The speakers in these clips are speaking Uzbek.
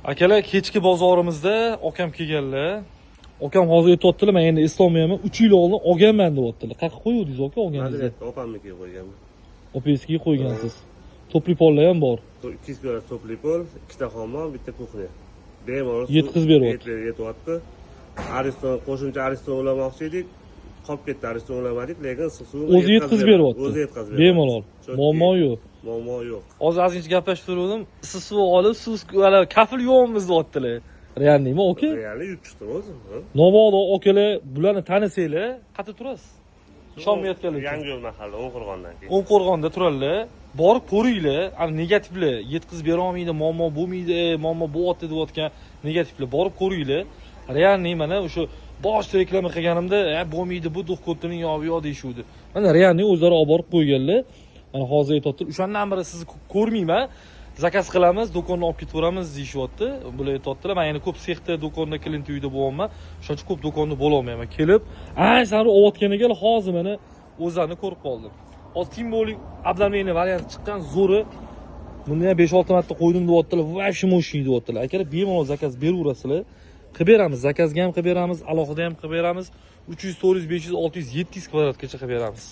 Akalar, kechki bozorimizda okam kelganlar. Okam hozir aytayotdilar, men endi eslolmayman. 3 yil oldin olganman deyaptilar. Qayerga qo'yuvdingiz aka olganingizni? Madridda opamnikiga qo'yganman. Opangizga qo'ygansiz. Topli pollar ham bor. 2 kilogram topli pol, 2 ta xomon, bitta kuxnya. Bemalol Yetkazib beryapti. Yetyapti. Ariston, qo'shimcha Ariston ulamoqchi edik. Qolib ketdi, Ariston ulamadik, lekin suvni O'zi yetkazib beryapti. O'zi yetkazib beryapti. Bemalol. Muammo yo'q. Muammo yo'q. Hozir ozgincha gaplashib turgandim. Issiq suv olib, suv kafil yuvamiz deyaptilar. Realniymi, aka? Realni yuvib chiqdim o'zim. Nobodo akalar, bularni tanisanglar, qayerda turasiz? Ishonmayotganlar. Yangiyo'l mahalla, O'nqo'rg'ondan keyin. O'nqo'rg'onda turadilar. Borib ko'ringlar. Ana negativlar, yetkazib bera olmaydi, muammo bo'lmaydi, muammo bo'lyapti deyotgan negativlar borib ko'ringlar. Realniy mana o'sha boshida reklama qilganimda, bo'lmaydi, bu do'xtirning yo'q deyishuvdi. Mana realniy o'zlari olib borib qo'yganlar. Mana hozir aytayapti, o'shandan beri sizni ko'rmayman. Zakaz qilamiz, do'konni olib ketaveramiz deyishyapti. Bular aytayaptilar, men yana ko'p sexda, do'konda, klient uyida bo'lyapman. Shuning uchun ko'p do'konda bo'la olmayman. Kelib, sari olayotganiga hozir mana o'zlarini ko'rib qoldim. Hozir Timbolik Abdulmeni variant chiqqan zo'ri. Buni ham 5-6 marta qo'ydim deyaptilar. Vosh moshini deyaptilar. Akalar, bemalol zakaz beraverasizlar. Qilib beramiz, zakazga ham qilib beramiz, alohida ham qilib beramiz. 300, 400, 500, 600, 700 kvadratgacha qilib beramiz.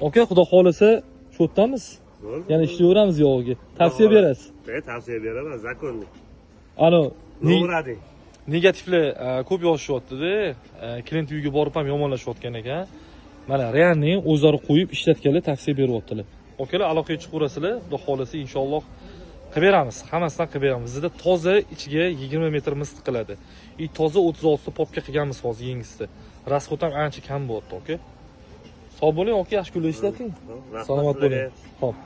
Aka, xudo xolasa, shu yerdamiz. Yana ishlayveramiz yog'iga. Tavsiya berasiz. Tavsiya beraman, zakonnik. Ano, no'rading. Negativlar ko'p yozishyapti-da. Klient uyiga borib ham yomonlashayotgan ekan. Mana realni o'zlari qo'yib ishlatganlar tavsiya beryaptilar. Okalar, aloqaga chiqaverasizlar, xudo xolasa inshaalloh qilib beramiz. Hammasidan qilib beramiz. Bizda toza ichiga 20 metr mis tiqiladi. Toza 36 ta popka qilganmiz hozir yangisida. Rasxod ham ancha kam bo'lyapti, aka. Sog' bo'ling, aka, yaxshi kunlar ishlating. Salomat bo'ling. Xo'p.